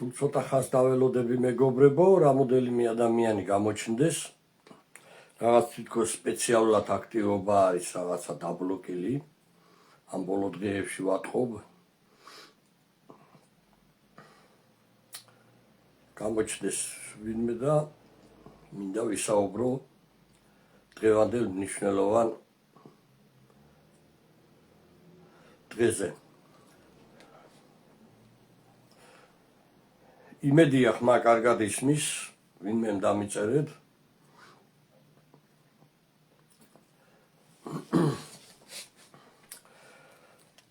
თუ ცოტა ხანს დაველოდები მეგობრებო, რამოდენიმე ადამიანი გამოჩნდეს. რაღაც თითქოს სპეციალურად აქტივობა არის რაღაცა დაბლოკილი. ამ ბოლო დღეებში ვატყობ. გამოჩნდეს ვინმე და მინდა ვისაუბრო დღევანდელ მნიშვნელოვან დღეზე. იმედია ხმა კარგად ისმის, ვინმე დამიწერეთ.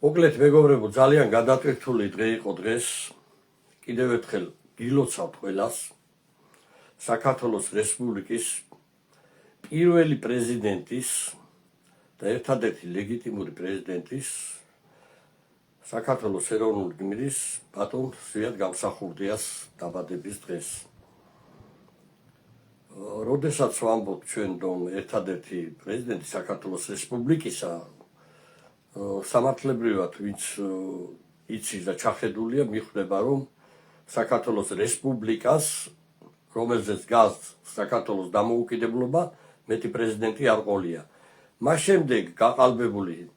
მოკლედ მეგობრებო, ძალიან გადატვირთული დღე იყო დღეს. კიდევ ერთხელ გილოცავთ ყველას. საქართველოს რესპუბლიკის პირველი პრეზიდენტის და ერთადერთი ლეგიტიმური პრეზიდენტის საქართველოს ეროვნული გმირის ბატონ ზვიად გამსახურდიას დაბადების დღეს. როდესაც ვამბობ ჩვენ რომ ერთადერთი პრეზიდენტი საქართველოს რესპუბლიკისა, სამართლებრივად ვინც იცის და ჩახედულია, მიხვდება რომ საქართველოს რესპუბლიკას, რომელზეც დგას საქართველოს დამოუკიდებლობა, მეტი პრეზიდენტი არ ყოლია. მას შემდეგ გაყალბებული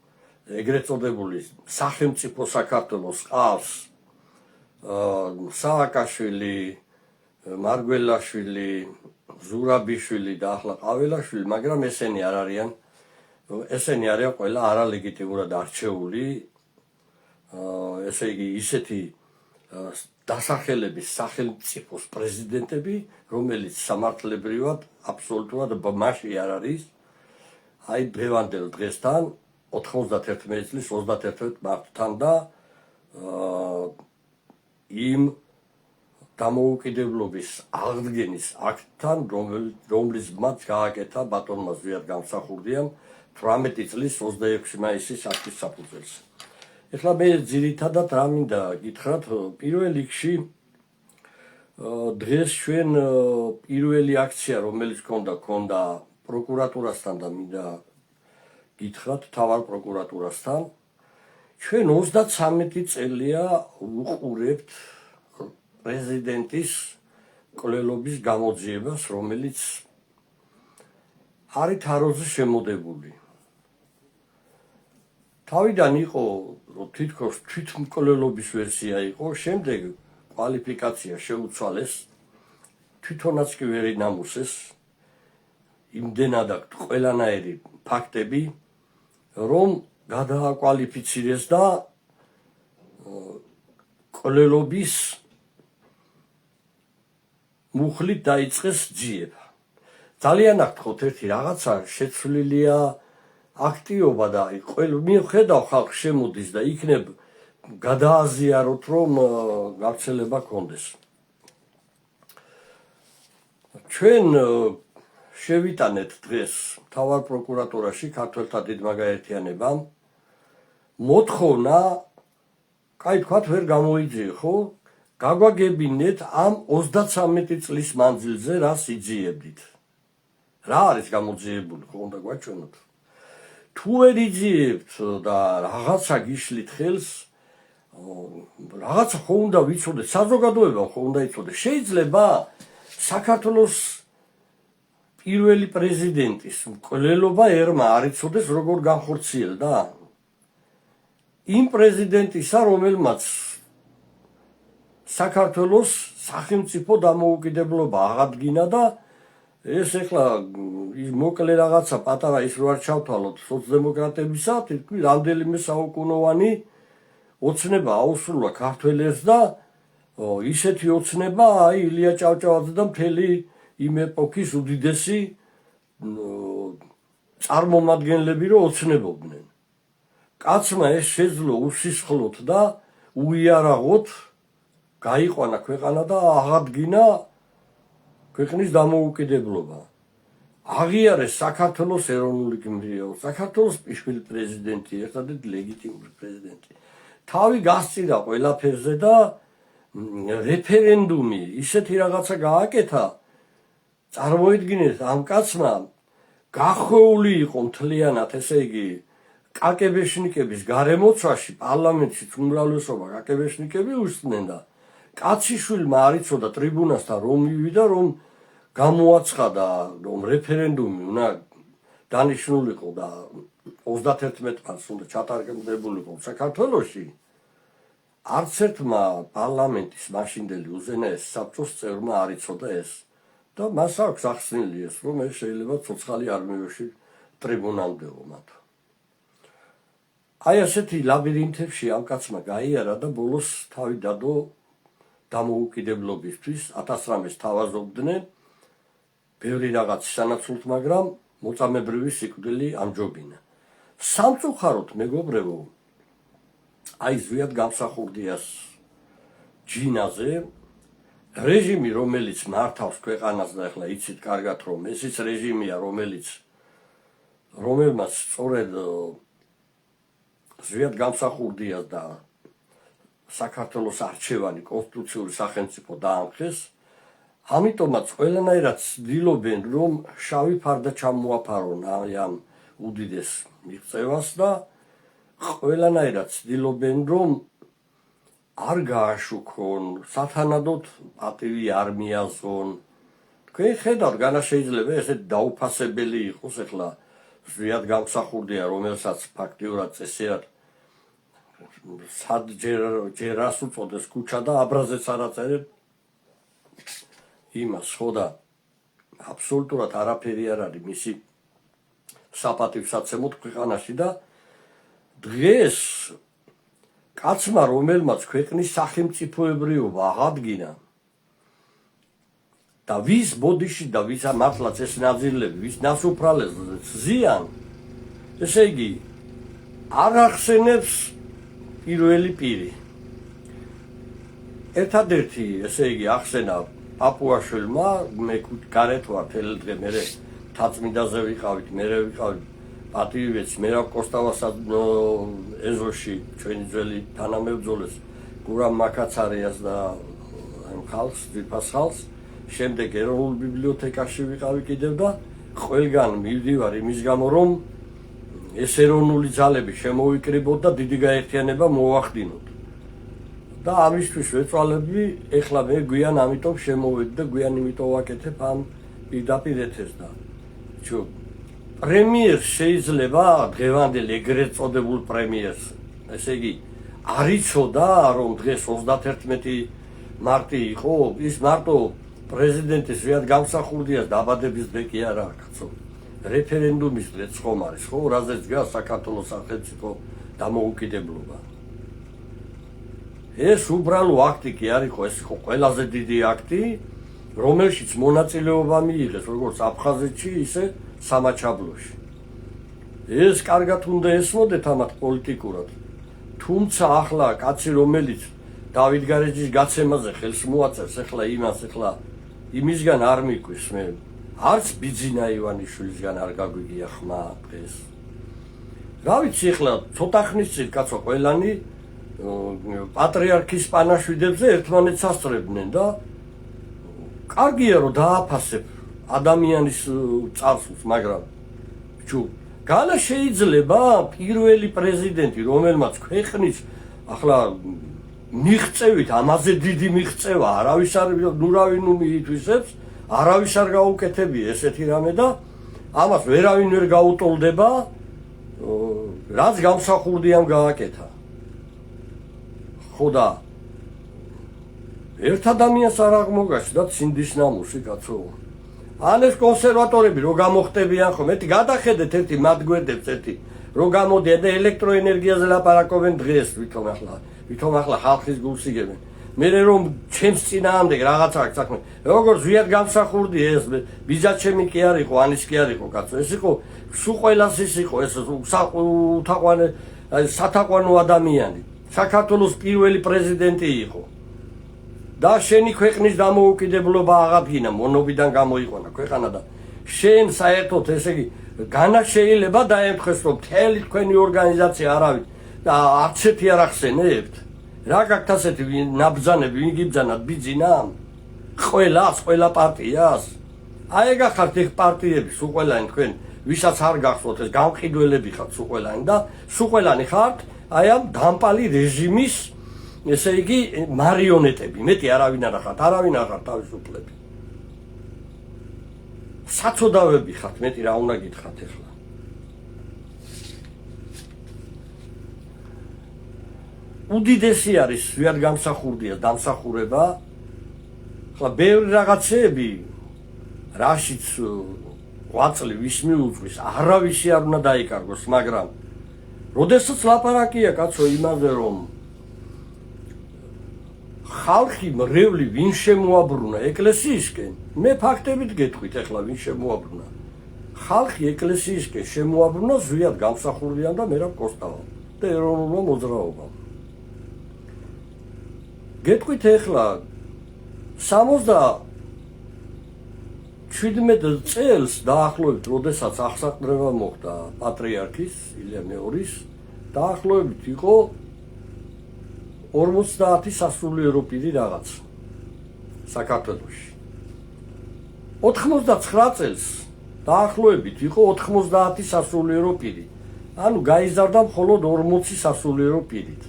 ეგრეთ წოდებული სახელმწიფო საქართველოს ყავს სააკაშვილი, მარგველაშვილი, ზურაბიშვილი და ახლა ყაველაშვილი, მაგრამ ესენი არ არიან. ესენი არიან ყველა არალეგიტიმურად არჩეული, ესე იგი ისეთი დასახელების სახელმწიფოს პრეზიდენტები, რომელიც სამართლებრივად აბსოლუტურად მასში არ არის. აი დღევანდელ დღესთან 91 წლის 31 მარტთან და იმ დამოუკიდებლობის აღდგენის აქტთან, რომლის მათ გააკეთა ბატონმა ზვიად გამსახურდიამ 18 წლის 26 მაისის აქტის საფუძველზე. ეხლა მე ძირითადად რა მინდა გითხრათ, პირველ რიგში დღეს ჩვენ პირველი აქცია, რომელიც ქონდა პროკურატურასთან და მინდა გითხრათ თავარ პროკურატურასთან. ჩვენ 33 წელია ვუყურებთ პრეზიდენტის მკვლელობის გამოძიებას, რომელიც არის თაროზე შემოდებული. თავიდან იყო თითქოს თვითმკვლელობის ვერსია იყო, შემდეგ კვალიფიკაცია შეუცვალეს, თვითონაც კი ვერ ინამუსეს იმდენად აქვს ყველანაირი ფაქტები, რომ გადააკვალიფიცირეს და მკვლელობის მუხლით დაიწყეს ძიება. ძალიან აქ თქოთ ერთი რაღაცა შეცვლილია აქტიობა და მიხედავ ხალხს შემოდის და იქნებ გადააზიაროთ, რომ გავრცელება კონდეს. ჩვენ შევიტანეთ დღეს მთავარ პროკურატურაში ქართველთა დიდმა გაერთიანებამ მოთხოვნა, კაი თქვათ ვერ გამოიძიეხო, გაგვაგებინეთ ამ 33 წლის მანძილზე რას იძიებდით. რა არის გამოძიებული, ხო უნდა გვაჩვენოთ. თუ ვერ იძიებთ და რაღაცა გიშლით ხელს, რაღაცა ხო უნდა ვიცოდეთ, საზოგადოება ხო უნდა იცოდეს. შეიძლება საქართველოს პირველი პრეზიდენტის მკვლელობა ერმა არ იცოდეს როგორ განხორციელდა. იმ პრეზიდენტისა, რომელმაც საქართველოს სახელმწიფო დამოუკიდებლობა აღადგინა და ეს ეხლა მოკლე რაღაცა პატარა ის რო არ ჩავთვალოთ სოციალ-დემოკრატებისა, თითქმის რამდენიმე საუკუნოვანი ოცნება აუსრულა ქართველებს და ისეთი ოცნება, აი ილია ჭავჭავაძე და მთელი იმ ეპოქის უდიდესი წარმომადგენლები რო ოცნებობდნენ. კაცმა ეს შეძლო უსისხლოდ და უიარაღოთ გაიყვანა ქვეყანა და აღადგინა ქვეყნის დამოუკიდებლობა. აღიარეს საქართველოს ეროვნული გმირი, საქართველოს პირველი პრეზიდენტი, ერთადერთი ლეგიტიმური პრეზიდენტი. თავი გასწირა ყველაფერზე და რეფერენდუმი ისეთი რაღაცა გააკეთა, წარმოიდგინეთ ამ კაცმა გახვეული იყო მთლიანად, ესე იგი კაკებეშნიკების გარემოცვაში, პარლამენტში უმრავლესობა კაკებეშნიკები უსწრნენ და კაციშვილმა არ იცოდა ტრიბუნასთან რომ მივიდა, რომ გამოაცხადა, რომ რეფერენდუმი უნდა დანიშნულიყო და 31 მარტს უნდა ჩატარებულიყო საქართველოში. არც ერთმა პარლამენტის მაშინდელი უზენაეს საბჭოს წევრმა არ იცოდა ეს და მას აქვს ახსნილი ეს, რომ ეს შეიძლება ცოცხალი არ მივეში ტრიბუნამდეო მათ. აი ასეთი ლაბირინთებში ამ კაცმა გაიარა და ბოლოს თავი დადო დამოუკიდებლობისთვის 1009-ს თავაზობდნენ ბევრი რაღაც სანაცვლოდ, მაგრამ მოწამებრივი სიკვდილი ამჯობინა. სამწუხაროდ მეგობრებო, აი ზვიად გამსახურდიას ჯინაზე რეჟიმი, რომელიც მართავს ქვეყანას და ახლა იცით კარგად, რომ ეს ის რეჟიმია, რომელმაც სწორედ ზვიად გამსახურდიას და საქართველოს არჩევანი კონსტიტუციური სახელმწიფო დაამხეს, ამიტომაც ყველანაირად ცდილობენ, რომ შავი ფარდა ჩამოაფარონ ამ უდიდეს მიღწევას და ყველანაირად ცდილობენ, რომ არ გააშუქონ, სათანადოდ პატივი არ მიაზღონ. თქვენ ხედავთ, განა შეიძლება ესეთ დაუფასებელი იყოს ახლა ზვიად გამსახურდია, რომელსაც ფაქტიურად წესიერ ჯერ რას უწოდეს ქუჩა და აბრაზეც არ აწერენ იმას, ხო და აბსოლუტურად არაფერი არ არის მისი საპატივსაცემოდ ქვეყანაში და დღეს კაცმა, რომელმაც ქვეყნის სახელმწიფოებრიობა აღადგინა და ვის ბოდიში და ვის მართლაც ეს ნაძილები, ვის ნასუფრალებს ზიან, ესე იგი არ ახსენებს პირველი პირი. ერთადერთი, ესე იგი, ახსენა პაპუაშვილმა, მე გარეთ ვარ თელი დღე, მე თაწმინდაზე ვიყავით, მე ვიყავით პატივიც, მე კოსტავასაც ეზოში ჩვენი ძველი თანამებრძოლეს გურამ მაკაცარიას და ხალხს, ძვირფას ხალხს, შემდეგ ეროვნულ ბიბლიოთეკაში ვიყავი კიდევ და ყველგან მივდივარ იმის გამო, რომ ეს ეროვნული ძალები შემოვიკრიბოთ და დიდი გაერთიანება მოვახდინოთ. და ამისთვის ვეწვალები, ეხლა მე გვიან ამიტომ შემოვედი და გვიან იმიტომ ვაკეთებ ამ პირდაპირ ეთერს და პრემიერს შეიძლება დღევანდელ ეგრეთ წოდებულ პრემიერს, ესე იგი, არ იცოდა, რომ დღეს 31 მარტი იყო, ის მარტო პრეზიდენტის ზვიად გამსახურდიას დაბადების დღე კი არა, კაცო. რეფერენდუმის დღეც ხომ არის, ხო, რაზეც დგას საქართველოს სახელმწიფო დამოუკიდებლობა. ეს უბრალო აქტი კი არ იყო, ეს იყო ყველაზე დიდი აქტი, რომელშიც მონაწილეობა მიიღეს როგორც აფხაზეთში, ისე სამაჩაბლოში. ეს კარგად უნდა ესმოდეთ ამათ პოლიტიკურად. თუმცა ახლა კაცი, რომელიც დავით გარეჯის გაცემაზე ხელს მოაწერს, ახლა იმას, ახლა იმისგან არ მიკვის მე. არც ბიძინა ივანიშვილისგან არ გაგვიგია ხმა დღეს. რა ვიცი, ახლა ცოტა ხნის წინ კაცო ყველანი პატრიარქის პანაშვიდებზე ერთმანეთს ასწრებდნენ და კარგია რომ დააფასებ ადამიანის წარსულს, მაგრამ განა შეიძლება პირველი პრეზიდენტი, რომელმაც ქვეყნის ახლა მიღწევით, ამაზე დიდი მიღწევა არავის არ ნურავინ მიითვისებს, არავის არ გაუკეთებია ესეთი რამე და ამას ვერავინ ვერ გაუტოლდება, რაც გამსახურდიამ გააკეთა. ხო და ერთ ადამიანს არ აღმოგაჩნდა ცინდის ნამუსი, კაცო. ან ეს კონსერვატორები რო გამოხტებიან ხომ, ერთი გადახედეთ ერთი მათ გვერდებს ერთი რო გამოდიან და ელექტროენერგიაზე ლაპარაკობენ დღეს, ვითომ ახლა ხალხის გულს იგებენ. მე რომ ჩემს წინააღმდეგ რაღაცა აქვს საქმე, როგორ ზვიად გამსახურდი ეს ბიძაჩემი კი არ იყო, ანის კი არ იყო, კაცო. ეს იყო სულ ყველას ის იყო, ეს უთაყვანე სათაყვანო ადამიანი. საქართველოს პირველი პრეზიდენტი იყო. და შენი ქვეყნის დამოუკიდებლობა აღადგინა, მონობიდან გამოიყვანა ქვეყანა და შენ საერთოდ ესე იგი განა შეიძლება დაემთხეს, რომ მთელი თქვენი ორგანიზაცია არავინ და არც ერთი არ ახსენებთ. რა გაქვთ ასეთი ნაბრძანები, ვინ გიბძანათ ბიძინამ? ყველა პარტიას? აი ეგ ახართ ეგ პარტიები, სულ ყველანი თქვენ, ვისაც არ გახსოვთ ეს გამყიდველები ხართ სულ ყველანი და სულ ყველანი ხართ აი ამ დამპალი რეჟიმის ესე იგი მარიონეტები, მეტი არავინ არ ახართ თავისუფლები. საწოდავები ხართ, მეტი რა უნდა გითხრათ ახლა. უდიდესი არის ზვიად გამსახურდია დამსახურება. ახლა ბევრი რაღაცეები რაშიც ღვაწლი ვის მიუძღვის, არავისი არ უნდა დაიკარგოს, მაგრამ როდესაც ლაპარაკია კაცო იმაზე, რომ ხალხი მრევლი ვინ შემოაბრუნა ეკლესიისკენ, მე ფაქტებით გეტყვით ახლა ვინ შემოაბრუნა. ხალხი ეკლესიისკენ შემოაბრუნა ზვიად გამსახურდიან და მერაბ კოსტავამ და ეროვნულმა მოძრაობამ. გეტყვით ახლა 77 წელს დაახლოებით, როდესაც აღსაყრება მოხდა პატრიარქის ილია მეორის, დაახლოებით იყო 50 სასულიერო პირი რაღაც საქართველოში. 99 წელს დაახლოებით იყო 90 სასულიერო პირი. ანუ გაიზარდა მხოლოდ 40 სასულიერო პირით.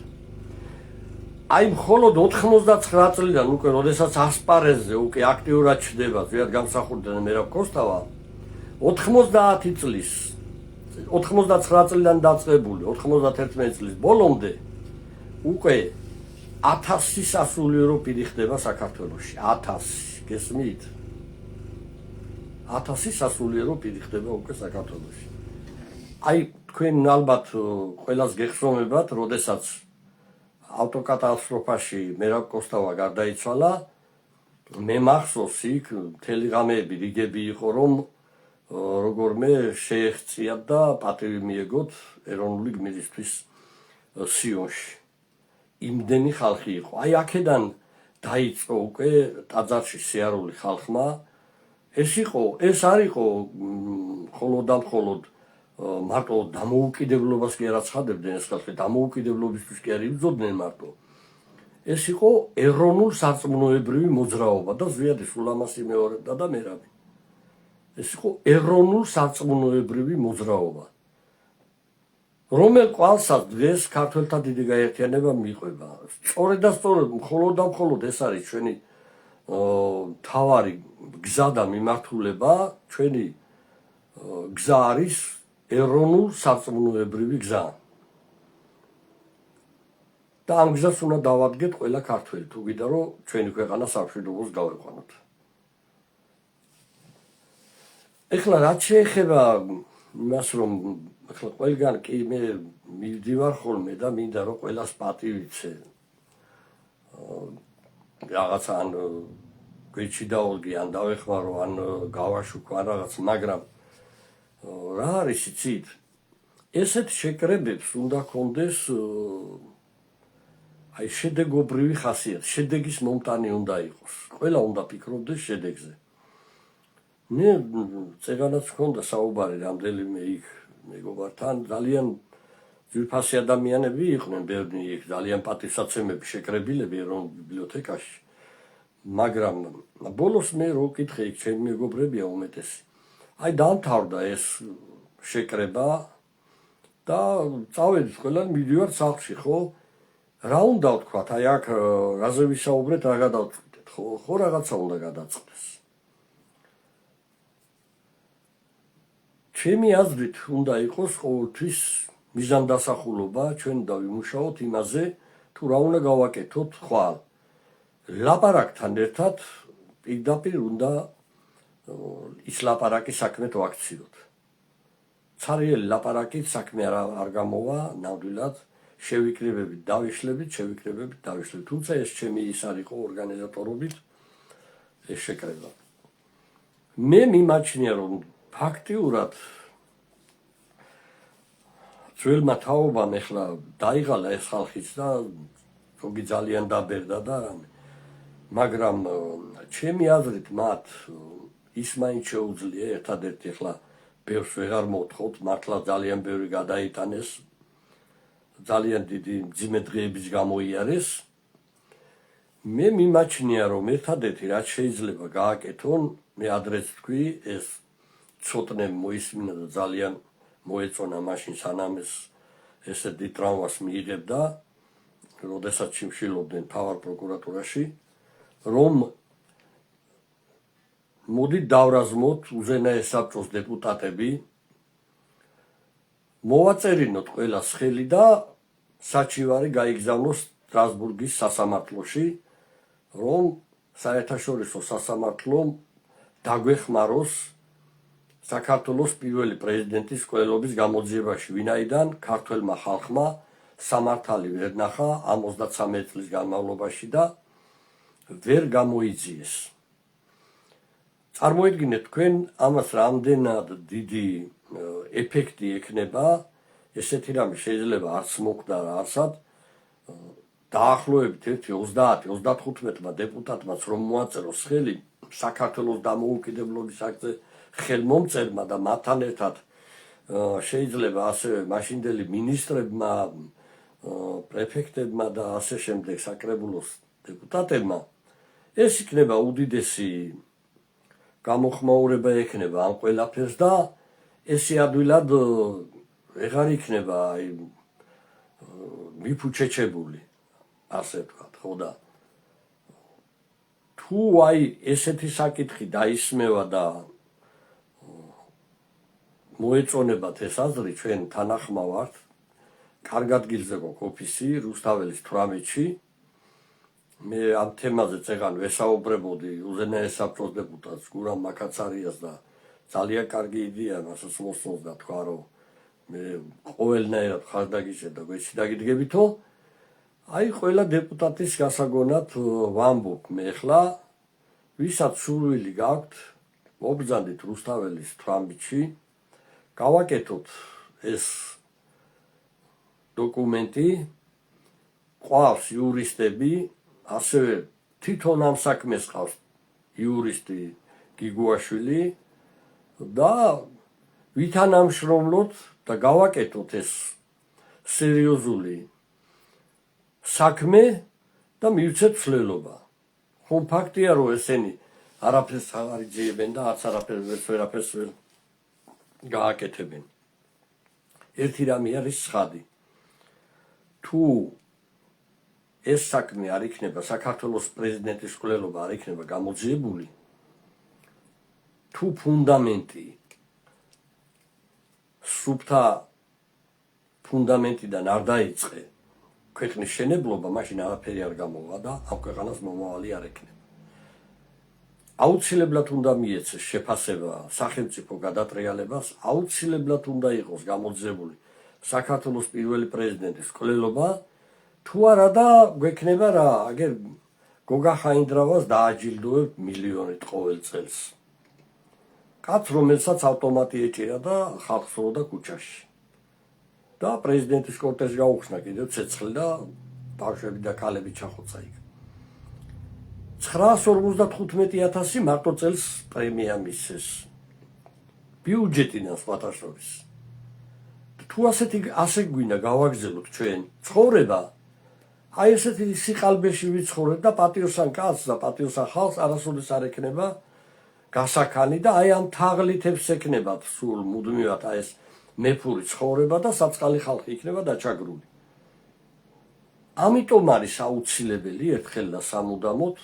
აი მხოლოდ 99 წლიდან უკვე როდესაც ასპარეზზე უკვე აქტიურად ჩდება ზვიად გამსახურდიან მერაბ კოსტავა 99 წლის 99 წლიდან დაწყებული 91 წლის ბოლომდე უკვე 1000 სასულიერო პირი ხდება საქართველოში. 1000 გესმით? 1000 სასულიერო პირი ხდება უკვე საქართველოში. აი თქვენ ალბათ ყველას გეხსოვებათ, როდესაც ავტოკატასტროფაში მერაბ კოსტავა გარდაიცვალა, მე მახსოვს იქ მთელი ღამეები რიგები იყო, რომ როგორმე შეეღწიათ და პატივი მიეგოთ ეროვნული გმირისთვის სიონში. იმდენი ხალხი იყო. აი აქედან დაიწყო უკვე ტაძარში სიარული ხალხმა. ეს არ იყო მხოლოდ და მხოლოდ მარტო დამოუკიდებლობას კი არ აცხადებდნენ ეს ხალხი, დამოუკიდებლობისთვის კი არ იბრძოდნენ მარტო. ეს იყო ეროვნულ სარწმუნოებრივი მოძრაობა და ზვიადი სულ ამას იმეორებდა და მერაბი. ეს იყო ეროვნულ სარწმუნოებრივი მოძრაობა. რომელ ყვალსაც დღეს ქართველთა დიდი გაერთიანება მიყვება. სწორედ და სწორედ მხოლოდ და მხოლოდ ეს არის ჩვენი თავარი გზა და მიმართულება, ჩვენი გზა არის ეროვნულ სარწმუნოებრივი გზა. და ამ გზას უნდა დავადგეთ ყველა ქართველი, თუ გინდა რომ ჩვენი ქვეყანა სამშვიდობოს გავეყვანოთ. ეხლა რაც შეეხება იმას, რომ ეხლა ყველგან კი მე მივდივარ ხოლმე და მინდა რომ ყველას პატივი ვცე. რაღაცა ან გვერდში დავოლგი, ან დავეხმარო, ან გავაშუქო, ან რაღაც, მაგრამ რა არის იცით? ესეთ შეკრებებს უნდა კონდეს აი შედეგობრივი ხასიათი, შედეგის მომტანი უნდა იყოს. ყველა უნდა ფიქრობდეს შედეგზე. მე წეგანაც მქონდა საუბარი რამდენიმე იქ მეგობართან, ძალიან ძვირფასი ადამიანები იყვნენ, ბევრი იქ ძალიან პატივსაცემები შეკრებილები ეროვნულ ბიბლიოთეკაში. მაგრამ ბოლოს მე რო ვკითხე იქ ჩემი მეგობრებია უმეტესი. აი დამთავრდა ეს შეკრება და წავედით ყველანი მივდივართ სახლში, ხო? რა უნდა ვთქვათ, აი აქ რაზე ვისაუბრეთ, რა გადავწყვიტეთ, ხო რაღაცა უნდა გადაწყდეს. ჩემი აზრით უნდა იყოს ყოველთვის მიზანდასახულობა, ჩვენ უნდა ვიმუშაოთ იმაზე, თუ რა უნდა გავაკეთოთ ხვალ. ლაპარაკთან ერთად პირდაპირ უნდა ის ლაპარაკი საქმეთ ვაქციოთ. ცარიელი ლაპარაკით საქმე არ გამოვა ნამდვილად, შევიკრიბებით დავიშლებით, თუმცა ეს ჩემი ის არ იყო ორგანიზატორობით ეს შეკრება. მე მიმაჩნია, რომ ფაქტიურად ძველმა თაობამ ეხლა დაიღალა ეს ხალხიც და ზოგი ძალიან დაბერდა და რამე. მაგრამ ჩემი აზრით მათ ის მაინც შეუძლია ერთადერთი ეხლა ბევრს ვეღარ მოთხოვთ, მართლა ძალიან ბევრი გადაიტანეს, ძალიან დიდი მძიმე დღეების გამოიარეს. მე მიმაჩნია, რომ ერთადერთი რაც შეიძლება გააკეთონ, მე ადრეც თქვი, ეს ცოტნე მოისმინა და ძალიან მოეწონა მაშინ სანამ ეს ესეთი ტრავმას მიიღებდა. როდესაც შიმშილობდნენ მთავარ პროკურატურაში, რომ მოდით დავრაზმოთ უზენაეს საბჭოს დეპუტატები, მოვაწერინოთ ყველას ხელი და საჩივარი გაიგზავნოს სტრასბურგის სასამართლოში, რომ საერთაშორისო სასამართლომ დაგვეხმაროს საქართველოს პირველი პრეზიდენტის მკვლელობის გამოძიებაში, ვინაიდან ქართველმა ხალხმა სამართალი ვერ ნახა ამ 33 წლის განმავლობაში და ვერ გამოიძიეს. წარმოიდგინეთ თქვენ ამას რამდენად დიდი ეფექტი ექნება, ესეთი რამე შეიძლება არც მოხდა რა არსად, დაახლოებით 30-35 დეპუტატმაც რომ მოაწეროს ხელი საქართველოს დამოუკიდებლობის აქტზე ხელმომწერმა და მათთან ერთად შეიძლება ასევე მაშინდელი მინისტრებმა, პრეფექტებმა და ასე შემდეგ საკრებულოს დეპუტატებმა, ეს იქნება უდიდესი გამოხმაურება ექნება ამ ყველაფერს და ესე ადვილად ვეღარ იქნება მიფუჩეჩებული, ასე ვთქვათ, ხო და თუ ესეთი საკითხი დაისმევა და მოეწონებათ ეს აზრი, ჩვენ თანახმა ვართ, კარგ ადგილზე გვაქვს ოფისი რუსთაველის 18-ში. მე ამ თემაზე წეგან ვესაუბრებოდი უზენაეს საბჭოს დეპუტატს გურამ მაკაცარიას და ძალიან კარგი იდეა მასაც მოსწონს და თქვა, რომ მე ყოველნაირად ხარდაგიჭერ და გვეცი დაგიდგებითო. ყველა დეპუტატის გასაგონად ვამბობ მე ახლა, ვისაც სურვილი გაქვთ, მობრძანდით რუსთაველის 18-ში, გავაკეთოთ ეს დოკუმენტი, ყავს იურისტები, ასევე თვითონ ამ საქმეს ყავს იურისტი გიგუაშვილი და ვითანამშრომლოთ და გავაკეთოთ ეს სერიოზული საქმე და მივცეთ ცვლილობა. ხომ ფაქტია, რომ ესენი არაფერს აღარ იძიებენ და არც ვერაფერს ვერ გააკეთებენ. ერთი რამე არის ცხადი. თუ ეს საქმე არ იქნება, საქართველოს პრეზიდენტის მკვლელობა არ იქნება გამოძიებული, თუ ფუნდამენტი სუფთა ფუნდამენტიდან არ დაიწყე ქვეყნის შენებლობა, მაშინ არაფერი არ გამოვა და ამ ქვეყანას მომავალი არ ექნება. აუცილებლად უნდა მიეცეს შეფასება სახელმწიფო გადატრიალებას, აუცილებლად უნდა იყოს გამოძიებული საქართველოს პირველი პრეზიდენტის მკვლელობა, თუ არა და გვექნება რა, აგერ გოგა ხაინდრავას დააჯილდოებ მილიონით ყოველ წელს. კაცს, რომელსაც ავტომატი ეჭირა და ხალხს როდა ქუჩაში. და პრეზიდენტის კორტეჟი გაუხსნა კიდევ ცეცხლი და ბავშვები და ქალები ჩახოცა იქ. 955,000 მარტო წელს პრემია მისცეს. ბიუჯეტიდან სხვათა შორის. თუ ასე გვინდა გავაგზავნოთ ჩვენ ცხოვრება, ესეთი სიყალბეში ვიცხოვრეთ და პატიოსან კაცს და პატიოსან ხალხს არასოდეს არ ექნება გასაქანი და ამ თაღლითებს ექნებათ სულ მუდმივად ეს მეფური ცხოვრება და საწყალი ხალხი იქნება დაჩაგრული. ამიტომ არის აუცილებელი ერთხელ და სამუდამოდ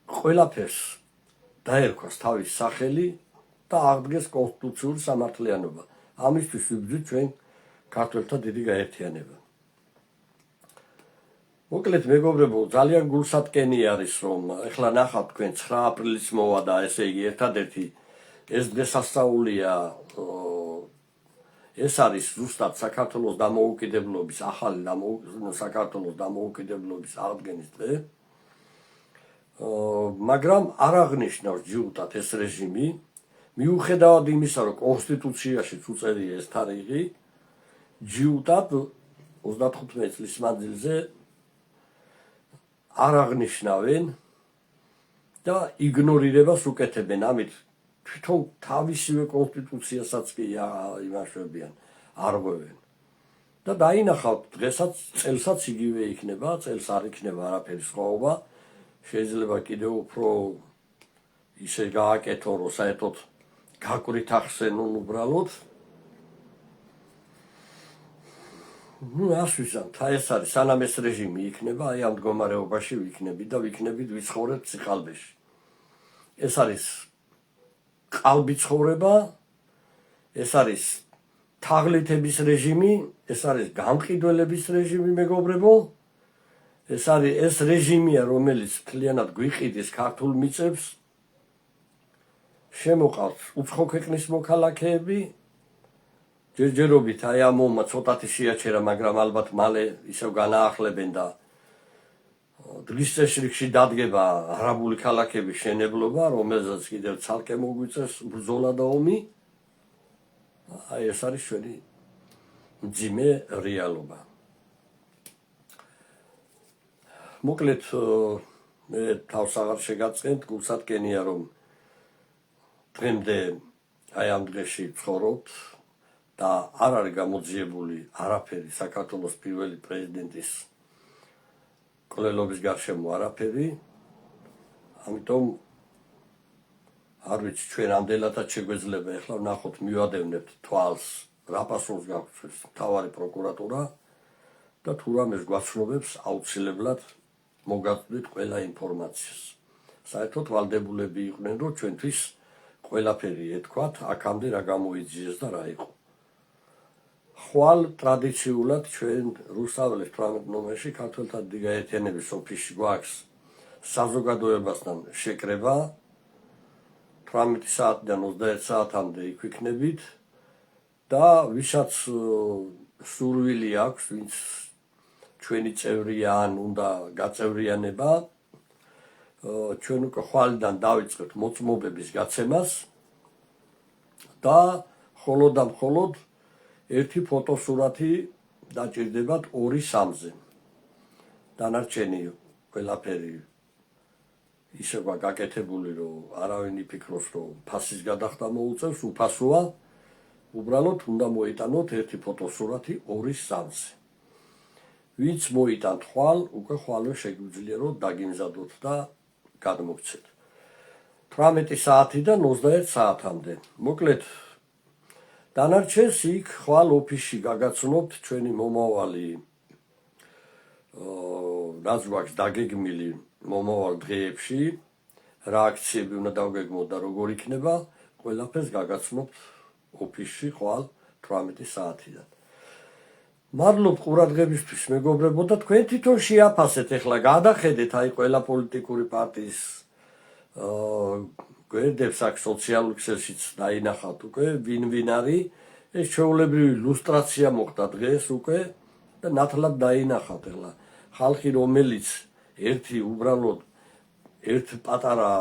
ყველაფერს დაერქვას თავის სახელი და აღდგეს კონსტიტუციური სამართლიანობა. ამისთვის ვიბრძვით ჩვენ ქართველთა დიდი გაერთიანება. მოკლედ მეგობრებო, ძალიან გულსატკენი არის, რომ ეხლა ნახავთ თქვენ 9 აპრილის მოვა და ესე იგი ერთადერთი ეს დღესასწაულია, ეს არის ზუსტად საქართველოს დამოუკიდებლობის, ახალი საქართველოს დამოუკიდებლობის აღდგენის დღე. მაგრამ არ აღნიშნავს ჯიუტად ეს რეჟიმი, მიუხედავად იმისა, რომ კონსტიტუციაშიც უწერია ეს თარიღი, ჯიუტად 35 წლის მანძილზე არ აღნიშნავენ და იგნორირებას უკეთებენ. ამით თვითონ თავისივე კონსტიტუციასაც კი იმაშვებიან, არღვევენ. და დაინახავთ დღესაც წელსაც იგივე იქნება, წელს არ იქნება არაფერი სხვაობა. შეიძლება კიდევ უფრო ისე გააკეთონ, რომ საერთოდ გაკვირთ ახსენონ უბრალოდ. ნუ ასვისამთ, აი ეს არის სანამ ეს რეჟიმი იქნება, აი ამ მდგომარეობაში ვიქნები და ვიქნებით ვიცხოვრეთ ციხალბეში. ეს არის ყალბი ცხოვრება, ეს არის თაღლითების რეჟიმი, ეს არის გამყიდველების რეჟიმი, მეგობრებო. ეს არის ეს რეჟიმია, რომელიც მთლიანად გვიყიდის ქართულ მიწებს. შემოყავს უცხო ქვეყნის მოქალაქეები. ჯერჯერობით აი ამ ომმა ცოტათი შეაჩერა, მაგრამ ალბათ მალე ისევ განაახლებენ და დღის წესრიგში დადგება არაბული ქალაქების შენებლობა, რომელზეც კიდევ ცალკე მოგვიწევს ბრძოლა და ომი. აი ეს არის ჩვენი მძიმე რეალობა. მოკლედ მე თავს აღარ შეგაწყენთ, გულსადგენია რომ დღემდე აი ამ დღეში ვცხოვრობთ და არ არის გამოძიებული არაფერი საქართველოს პირველი პრეზიდენტის კვლელობის გარშემო არაფერი. ამიტომ არ ვიცი ჩვენ ამდენადაც შეგვეძლება ახლა ვნახოთ, მივადევნებთ თვალს რა პასუხს გაგვცეს მთავარი პროკურატურა და თუ რამეს გვაცნობებს აუცილებლად მოგაწვდით ყველა ინფორმაციას. საერთოდ ვალდებულები იყვნენ რომ ჩვენთვის ყველაფერი ეთქვათ, აქამდე რა გამოიძიეს და რა იყო. ხვალ ტრადიციულად ჩვენ რუსთაველის 18 ნომერში ქართველთა გაერთიანების ოფისში გვაქვს საზოგადოებასთან შეკრება 18 საათიდან 21 საათამდე იქ ვიქნებით და ვისაც სურვილი აქვს, ვინც ჩვენი წევრია ან უნდა გაწევრიანება, ჩვენ უკვე ხვალიდან დავიწყებთ მოწმობების გაცემას და მხოლოდ და მხოლოდ ერთი ფოტოსურათი დაჭირდებათ 2-3-ზე. დანარჩენი ყველაფერი ისევ გაკეთებული, რომ არავინ იფიქროს, რომ ფასის გადახდა მოუწევს, უფასოა. უბრალოდ უნდა მოიტანოთ ერთი ფოტოსურათი 2-3-ზე. ვინც მოიტანთ ხვალ, უკვე ხვალვე შეგვიძლია რომ დაგიმზადოთ და გადმოგცეთ. 18 საათიდან 21 საათამდე. მოკლედ დანარჩენს იქ ხვალ ოფისში გაგაცნობთ ჩვენი მომავალი რაც გვაქვს დაგეგმილი მომავალ დღეებში, რა აქციები უნდა დავგეგმოთ და როგორ იქნება, ყველაფერს გაგაცნობთ ოფისში ხვალ 18 საათიდან. მადლობ ყურადღებისთვის, მეგობრებო, და თქვენ თვითონ შეაფასეთ, ახლა გადახედეთ აი ყველა პოლიტიკური პარტიის გვერდებს აქ სოციალურ ქსელშიც დაინახავთ უკვე ვინ არის. ეს ჩვეულებრივი ლუსტრაცია მოხდა დღეს უკვე და ნათლად დაინახავთ ახლა ხალხი, რომელიც უბრალოდ ერთ პატარა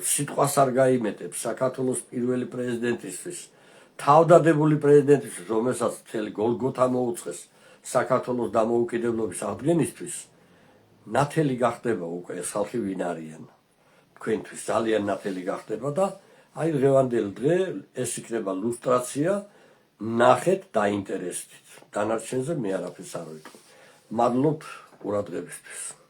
სიტყვას არ გაიმეტებს საქართველოს პირველი პრეზიდენტისთვის, თავდადებული პრეზიდენტისთვის, რომელსაც მთელი გოლგოთა მოუწყეს საქართველოს დამოუკიდებლობის აღდგენისთვის, ნათელი გახდება უკვე ეს ხალხი ვინ არიან. თქვენთვის ძალიან ნათელი გახდება და აი დღევანდელ დღე ეს იქნება ლუსტრაცია, ნახეთ დაინტერესდით. დანარჩენზე მე არაფერს არ ვიტყვი. მადლობ ყურადღებისთვის.